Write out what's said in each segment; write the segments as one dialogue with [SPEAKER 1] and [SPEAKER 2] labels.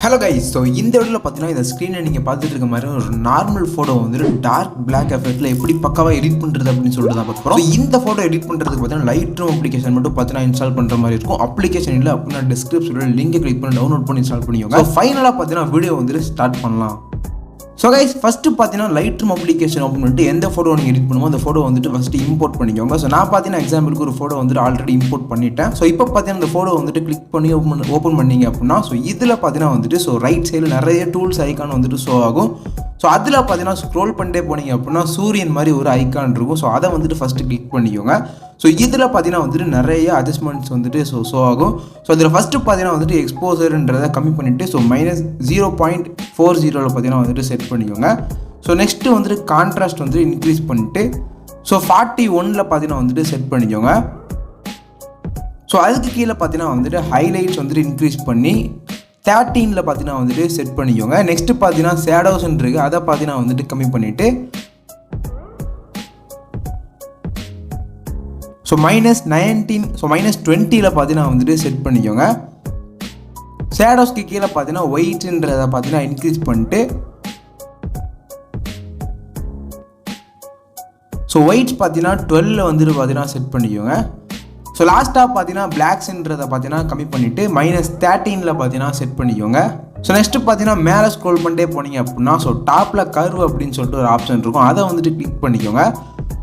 [SPEAKER 1] Hello guys, so இந்த வீடியோல பாத்தீங்கன்னா இந்த ஸ்கிரீன்ல நீங்க பார்த்துட்டு இருக்க மாதிரி ஒரு நார்மல் போட்டோ வந்து டார்க் black எஃபெக்ட்ல எப்படி பக்காவா எடிட் பண்றது அப்படினு சொல்லிட்டு தான் பார்க்க போறோம். இந்த போட்டோ எடிட் பண்றதுக்கு பாத்தீங்கன்னா Lightroom அப்ளிகேஷன் மட்டும் பாத்தீங்கன்னா இன்ஸ்டால் பண்ற மாதிரி இருக்கும். அப்ளிகேஷன் இல்ல அப்படினா டிஸ்கிரிப்ஷன்ல லிங்கை கிளிக் பண்ணி டவுன்லோட் பண்ணி இன்ஸ்டால் பண்ணிக்கோங்க. சோ ஃபைனலா பாத்தீங்கன்னா வீடியோ வந்து ஸ்டார்ட் பண்ணலாம். So guys, first பாத்தீங்கன்னா Lightroom application ஓபன் பண்ணிட்டு எந்த போட்டோ நீங்க எடிட் பண்ணுமோ அந்த போட்டோ வந்து ஃபர்ஸ்ட் இம்போர்ட் பண்ணிக்கோங்க. சோ நான் பாத்தீங்கன்னா எக்ஸாம்பிளுக்கு ஒரு போட்டோ வந்து ஆல்ரெடி இம்போர்ட் பண்ணிட்டேன். சோ இப்போ பாத்தீங்கன்னா அந்த போட்டோ வந்து கிளிக் பண்ணி ஓபன் பண்ணீங்க அப்படினா சோ இதுல பாத்தீங்கன்னா வந்து சோ ரைட் சைடுல நிறைய டூல்ஸ் ஐகான் வந்து ஷோ ஆகும். சோ அதுல பாத்தீங்கன்னா ஸ்க்ரோல் பண்ணிட்டே போனீங்க அப்படினா சூரியன் மாதிரி ஒரு ஐகான் இருக்கும். சோ அதை வந்து ஃபர்ஸ்ட் கிளிக் பண்ணிக்கோங்க. சோ இதுல பாத்தீங்கன்னா வந்து நிறைய அட்ஜஸ்ட்மென்ட்ஸ் வந்து ஷோ ஆகும். சோ இதுல ஃபர்ஸ்ட் பாத்தீங்கன்னா வந்து எக்ஸ்போசர்ன்றதை கம்மி பண்ணிட்டு சோ -0.40 ல பாத்தீங்கன்னா வந்து செட் பண்ணிக்கோங்க. ஸோ நெக்ஸ்ட்டு வந்துட்டு கான்ட்ராஸ்ட் வந்து இன்க்ரீஸ் பண்ணிட்டு ஸோ 41ல் பார்த்தீங்கன்னா வந்துட்டு செட் பண்ணிக்கோங்க. ஸோ அதுக்கு கீழே பார்த்தீங்கன்னா வந்துட்டு ஹைலைட்ஸ் வந்துட்டு இன்க்ரீஸ் பண்ணி 13ல் பார்த்தீங்கன்னா வந்துட்டு செட் பண்ணிக்கோங்க. நெக்ஸ்ட்டு பார்த்தீங்கன்னா ஷேடோஸ்ன்னு இருக்குது, அதை பார்த்தீங்கன்னா வந்துட்டு கம்மி பண்ணிவிட்டு ஸோ -19 ஸோ -20ல் பார்த்தீங்கன்னா வந்துட்டு செட் பண்ணிக்கோங்க. ஷேடோஸ்க்கு கீழே பார்த்தீங்கன்னா ஒயிட்ன்றதை பார்த்தீங்கன்னா இன்க்ரீஸ் பண்ணிட்டு ஸோ ஒயிட்ஸ் பார்த்தீங்கன்னா 12ல் வந்துட்டு பார்த்தீங்கன்னா செட் பண்ணிக்கோங்க. ஸோ லாஸ்ட்டாக பார்த்தீங்கன்னா பிளாக்ஸ்ன்றதை பார்த்தீங்கன்னா கம்மி பண்ணிவிட்டு -13ல் பார்த்தீங்கன்னா செட் பண்ணிக்கோங்க. ஸோ நெக்ஸ்ட்டு பார்த்தீங்கன்னா மேலே ஸ்க்ரோல் பண்ணிட்டே போனீங்க அப்படின்னா ஸோ டாப்பில் கர்வ் அப்படின்னு சொல்லிட்டு ஒரு ஆப்ஷன் இருக்கும், அதை வந்துட்டு கிளிக் பண்ணிக்கோங்க.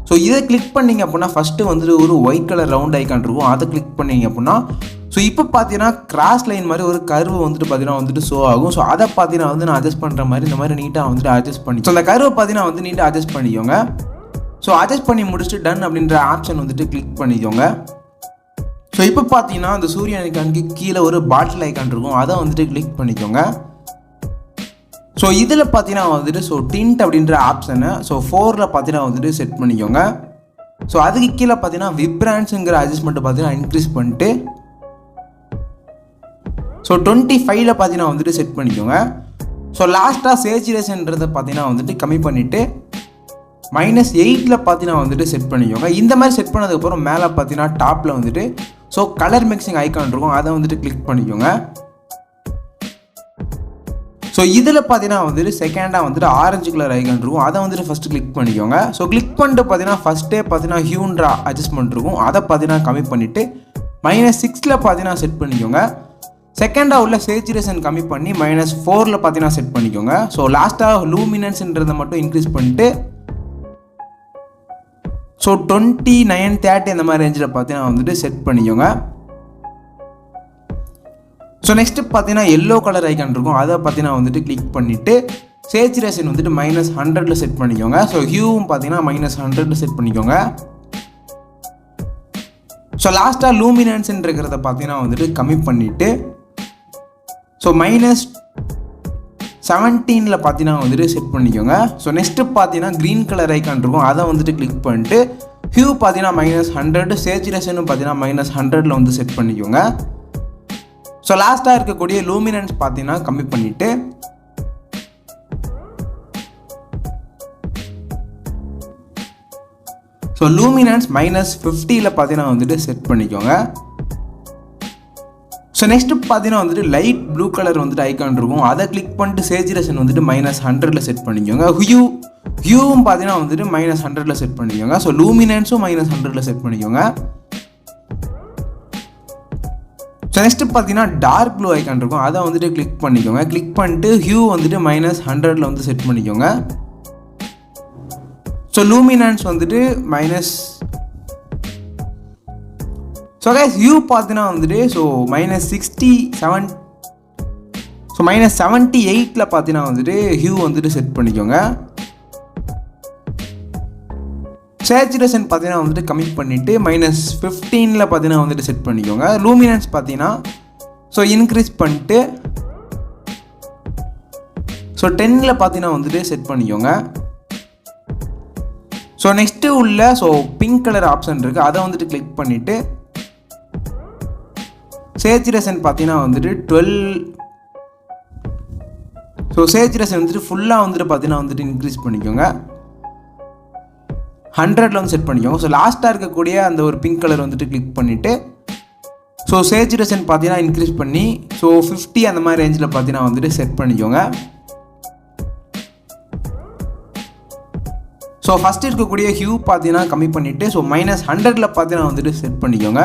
[SPEAKER 1] ஸோ இதை கிளிக் பண்ணிங்க அப்படின்னா ஃபஸ்ட்டு வந்துட்டு ஒரு ஒயிட் கலர் ரவுண்ட் ஐக்கான் இருக்கும், அதை கிளிக் பண்ணிங்க அப்படின்னா ஸோ இப்போ பார்த்தீங்கன்னா கிராஸ் லைன் மாதிரி ஒரு கர்வு வந்துட்டு பார்த்தீங்கன்னா வந்துட்டு ஷோ ஆகும். ஸோ அதை பார்த்தீங்கன்னா வந்து நான் அட்ஜஸ்ட் பண்ணுற மாதிரி இந்த மாதிரி நீட்டாக வந்துட்டு அட்ஜஸ்ட் பண்ணி ஸோ அந்த கர்வை பார்த்தீங்கன்னா வந்து நீட்டாக அட்ஜஸ்ட் பண்ணிக்கோங்க. ஸோ அட்ஜஸ்ட் பண்ணி முடிச்சுட்டு டன் அப்படின்ற ஆப்ஷன் வந்துட்டு கிளிக் பண்ணிக்கோங்க. ஸோ இப்போ பார்த்தீங்கன்னா அந்த சூரியன் ஐக்கானுக்கு கீழே ஒரு பாட்டில் ஐக்கான் இருக்கும், அதை வந்துட்டு கிளிக் பண்ணிக்கோங்க. ஸோ இதில் பார்த்தீங்கன்னா வந்துட்டு ஸோ டிண்ட் அப்படின்ற ஆப்ஷனை ஸோ 4ல் பார்த்தீங்கன்னா வந்துட்டு செட் பண்ணிக்கோங்க. ஸோ அதுக்கு கீழே பார்த்தீங்கன்னா விப்ரான்ஸுங்கிற அட்ஜஸ்ட்மெண்ட்டை பார்த்தீங்கன்னா இன்க்ரீஸ் பண்ணிட்டு ஸோ 25ல் பார்த்தீங்கன்னா வந்துட்டு செட் பண்ணிக்கோங்க. ஸோ லாஸ்ட்டாக சேச்சுரேஷன்றதை பார்த்தீங்கன்னா வந்துட்டு கம்மி பண்ணிவிட்டு -8ல் பார்த்தீங்கன்னா வந்துட்டு செட் பண்ணிக்கோங்க. இந்த மாதிரி செட் பண்ணதுக்கப்புறம் மேலே பார்த்தீங்கன்னா டாப்பில் வந்துட்டு ஸோ கலர் மிக்சிங் ஐக்கான் இருக்கும், அதை வந்துட்டு கிளிக் பண்ணிக்கோங்க. ஸோ இதில் பார்த்தீங்கன்னா வந்துட்டு செகண்டாக வந்துட்டு ஆரஞ்சு கலர் ஐக்கான் இருக்கும், அதை வந்துட்டு ஃபஸ்ட்டு கிளிக் பண்ணிக்கோங்க. ஸோ கிளிக் பண்ணிட்டு பார்த்தீங்கன்னா ஃபஸ்ட்டே பார்த்தீங்கன்னா ஹியூன்ற அட்ஜஸ்ட்மெண்ட் இருக்கும், அதை பார்த்தீங்கன்னா கம்மி பண்ணிவிட்டு -6ல் பார்த்தீங்கன்னா செட் பண்ணிக்கோங்க. செகண்டாக உள்ள சேச்சுரேஷன் கம்மி பண்ணி -4ல் பார்த்தீங்கன்னா செட் பண்ணிக்கோங்க. ஸோ லாஸ்ட்டாக லூமினன்ஸ்ன்றதை மட்டும் இன்க்ரீஸ் பண்ணிட்டு ஸோ 29-30 இந்த மாதிரி ரேஞ்சில் பார்த்தீங்கன்னா வந்துட்டு செட் பண்ணிக்கோங்க. ஸோ நெக்ஸ்ட்டு பார்த்தீங்கன்னா எல்லோ கலர் ஐக்கான் இருக்கும், அதை பார்த்தீங்கன்னா வந்துட்டு கிளிக் பண்ணிவிட்டு சேச்சுரேஷன் வந்துட்டு -100ல் செட் பண்ணிக்கோங்க. ஸோ ஹியூவும் பார்த்தீங்கன்னா -100ல் செட் பண்ணிக்கோங்க. ஸோ லாஸ்ட்டாக லூமினன்ஸ்ன்றத பார்த்தீங்கன்னா வந்துட்டு கம்மி பண்ணிவிட்டு ஸோ -17ல் பார்த்தீங்கன்னா வந்துட்டு செட் பண்ணிக்கோங்க. ஸோ நெக்ஸ்ட்டு பார்த்தீங்கன்னா க்ரீன் கலர் ஐக்கான் இருக்கும், அதை வந்துட்டு கிளிக் பண்ணிட்டு ஹியூ பார்த்தீங்கன்னா -100, சேச்சுரேஷனும் பார்த்தீங்கன்னா -100ல் வந்து செட் பண்ணிக்கோங்க. ஸோ லாஸ்ட்டாக இருக்கக்கூடிய லூமினன்ஸ் பார்த்தீங்கன்னா கம்மி பண்ணிவிட்டு ஸோ லூமினன்ஸ் -50ல் பார்த்தீங்கன்னா வந்துட்டு செட் பண்ணிக்கோங்க. ஸோ நெக்ஸ்ட்டு பார்த்தீங்கன்னா வந்துட்டு லைட் ப்ளூ கலர் வந்துட்டு ஐக்கான் இருக்கும், அதை கிளிக் பண்ணிட்டு சேச்சுரேஷன் வந்துட்டு -100ல் செட் பண்ணிக்கோங்க. ஹியூவும் பார்த்தீங்கன்னா வந்துட்டு -100ல் செட் பண்ணிக்கோங்க. ஸோ லூமினன்ஸும் -100ல் செட் பண்ணிக்கோங்க. ஸோ நெக்ஸ்ட்டு பார்த்தீங்கன்னா டார்க் ப்ளூ ஐக்கான் இருக்கும், அதை வந்துட்டு கிளிக் பண்ணிக்கோங்க. கிளிக் பண்ணிட்டு ஹியூ வந்துட்டு -100ல் வந்து செட் பண்ணிக்கோங்க. ஸோ லூமினன்ஸ் வந்துட்டு ஸோ கைஸ் ஹியூ பார்த்தீங்கன்னா வந்துட்டு ஸோ -67 ஸோ -78ல் பார்த்தீங்கன்னா வந்துட்டு ஹியூ வந்துட்டு செட் பண்ணிக்கோங்க. சேச்சுரேஷன் பார்த்தீங்கன்னா வந்துட்டு கம்மி பண்ணிவிட்டு -15ல் பார்த்தீங்கன்னா வந்துட்டு செட் பண்ணிக்கோங்க. லூமினன்ஸ் பார்த்தீங்கன்னா ஸோ இன்க்ரீஸ் பண்ணிட்டு ஸோ 10ல் பார்த்தீங்கன்னா வந்துட்டு செட் பண்ணிக்கோங்க. ஸோ நெக்ஸ்ட்டு உள்ள ஸோ பிங்க் கலர் ஆப்ஷன் இருக்குது, அதை வந்துட்டு கிளிக் பண்ணிவிட்டு சேச்சுரேஷன் பார்த்தீங்கன்னா வந்துட்டு 12 ஸோ சேச்சுரேஷன் வந்துட்டு ஃபுல்லாக வந்துட்டு பார்த்தீங்கன்னா வந்துட்டு இன்க்ரீஸ் பண்ணிக்கோங்க. 100ல் வந்து செட் பண்ணிக்கோங்க. ஸோ லாஸ்ட்டாக இருக்கக்கூடிய அந்த ஒரு பிங்க் கலர் வந்துட்டு கிளிக் பண்ணிவிட்டு ஸோ சேச்சுரேஷன் பார்த்தீங்கன்னா இன்க்ரீஸ் பண்ணி ஸோ 50 அந்த மாதிரி ரேஞ்சில் பார்த்தீங்கன்னா வந்துட்டு செட் பண்ணிக்கோங்க. ஸோ ஃபஸ்ட்டு இருக்கக்கூடிய ஹியூ பார்த்தீங்கன்னா கம்மி பண்ணிவிட்டு ஸோ -100 பார்த்தீங்கன்னா வந்துட்டு செட் பண்ணிக்கோங்க.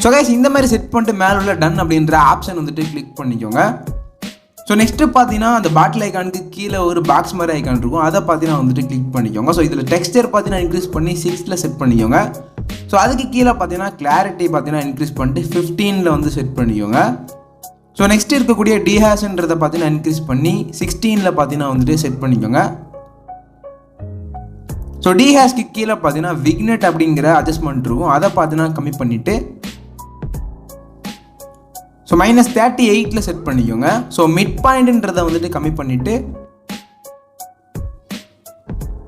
[SPEAKER 1] ஸோ கைஸ் இந்த மாதிரி செட் பண்ணிட்டு மேலே உள்ள டன் அப்படின்ற ஆப்ஷன் வந்துட்டு கிளிக் பண்ணிக்கோங்க. ஸோ நெக்ஸ்ட்டு பார்த்தீங்கன்னா அந்த பாட்டில் ஐக்கானுக்கு கீழே ஒரு பாக்ஸ் மாதிரி ஐக்கான் இருக்கும், அதை பார்த்தீங்கன்னா வந்துட்டு கிளிக் பண்ணிக்கோங்க. ஸோ இதில் டெக்ஸ்டர் பார்த்தீங்கன்னா இன்க்ரீஸ் பண்ணி 6 செட் பண்ணிக்கோங்க. ஸோ அதுக்கு கீழே பார்த்தீங்கன்னா கிளாரிட்டி பார்த்தீங்கன்னா இன்க்ரீஸ் பண்ணிட்டு 15 வந்து செட் பண்ணிக்கோங்க. ஸோ நெக்ஸ்ட் இருக்கக்கூடிய டிஹேஷ்ன்றதை பார்த்தீங்கன்னா இன்க்ரீஸ் பண்ணி 16 பார்த்தீங்கன்னா வந்துட்டு செட் பண்ணிக்கோங்க. ஸோ டிஹேஷ்க்கு கீழே பார்த்தீங்கன்னா விக்னெட் அப்படிங்கிற அட்ஜஸ்ட்மெண்ட் இருக்கும், அதை பார்த்தீங்கன்னா கம்மி பண்ணிவிட்டு ஸோ -38 செட் பண்ணிக்கோங்க. ஸோ மிட் பாயிண்ட்ன்றதை வந்துட்டு கம்மி பண்ணிவிட்டு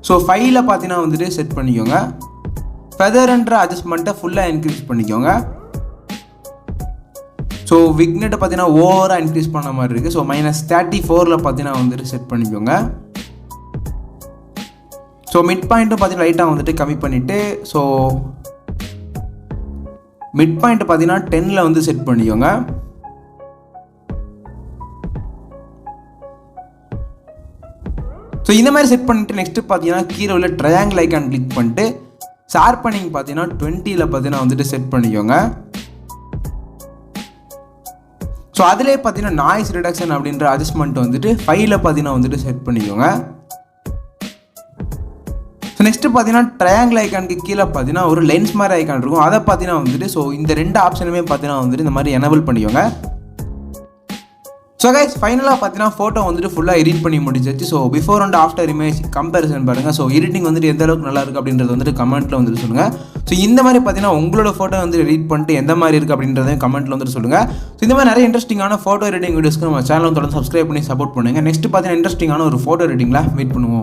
[SPEAKER 1] ஸோ 5 பார்த்தீங்கன்னா வந்துட்டு செட் பண்ணிக்கோங்க. ஃபெதர்ன்ற அட்ஜஸ்ட்மெண்ட்டை ஃபுல்லாக இன்க்ரீஸ் பண்ணிக்கோங்க. ஸோ விக்னெட்டை பார்த்தீங்கன்னா ஓவராக இன்க்ரீஸ் பண்ண மாதிரி இருக்குது. ஸோ -34 பார்த்தீங்கன்னா வந்துட்டு செட் பண்ணிக்கோங்க. ஸோ மிட் பாயிண்ட்டும் பார்த்தீங்கன்னா லைட்டாக வந்துட்டு கம்மி பண்ணிவிட்டு ஸோ மிட் பாயிண்ட் பார்த்தீங்கன்னா 10 வந்து செட் பண்ணிக்கோங்க. ஸோ இந்த மாதிரி செட் பண்ணிவிட்டு நெக்ஸ்ட்டு பார்த்தீங்கன்னா கீழே உள்ள ட்ரையாங்கிள் ஐக்கான் கிளிக் பண்ணிட்டு ஷார்ப்பனிங் பார்த்தீங்கன்னா 20 பார்த்தீங்கன்னா வந்துட்டு செட் பண்ணிக்கோங்க. ஸோ அதிலே பார்த்தீங்கன்னா நாய்ஸ் ரிடக்ஷன் அப்படின்ற அட்ஜஸ்ட்மெண்ட் வந்துட்டு 5 பார்த்தீங்கன்னா வந்துட்டு செட் பண்ணிக்கோங்க. ஸோ நெக்ஸ்ட்டு பார்த்தீங்கன்னா ட்ரையாங்கிள் ஐக்கானுக்கு கீழே பார்த்தீங்கன்னா ஒரு லென்ஸ் மாதிரி ஐக்கான் இருக்கும், அதை பார்த்தீங்கன்னா வந்துட்டு ஸோ இந்த 2 ஆப்ஷனுமே பார்த்தீங்கன்னா வந்துட்டு இந்த மாதிரி எனேபிள் பண்ணிக்கோங்க. ஸோ கைஸ் ஃபைனலாக பார்த்தீங்கன்னா ஃபோட்டோ வந்துட்டு ஃபுல்லாக எடிட் பண்ணி முடிஞ்சிச்சு. So before and after image comparison பாருங்கள். ஸோ எடிட்டிங் வந்துட்டு எந்த அளவுக்கு நல்லா இருக்குது அப்படின்றது வந்துட்டு கமெண்ட்டில் வந்துட்டு சொல்லுங்கள். ஸோ இந்த மாதிரி பார்த்தீங்கன்னா உங்களோட ஃபோட்டோ வந்து எடிட் பண்ணிட்டு எந்த மாதிரி இருக்குது அப்படின்றதையும் கமெண்ட்டில் வந்துட்டு சொல்லுங்கள். ஸோ இந்த மாதிரி நிறைய இன்ட்ரெஸ்டிங்கான ஃபோட்டோ எடிட்டிங் வீடியோஸ்க்கு நம்ம சேனல் தொடர்ந்து சப்ஸ்கிரைப் பண்ணி சப்போர்ட் பண்ணுங்கள். நெக்ஸ்ட் பார்த்தீங்கன்னா இன்ட்ரெஸ்டிங்கான ஒரு ஃபோட்டோ எடிட்டிங்கில் மீட் பண்ணுவோம்.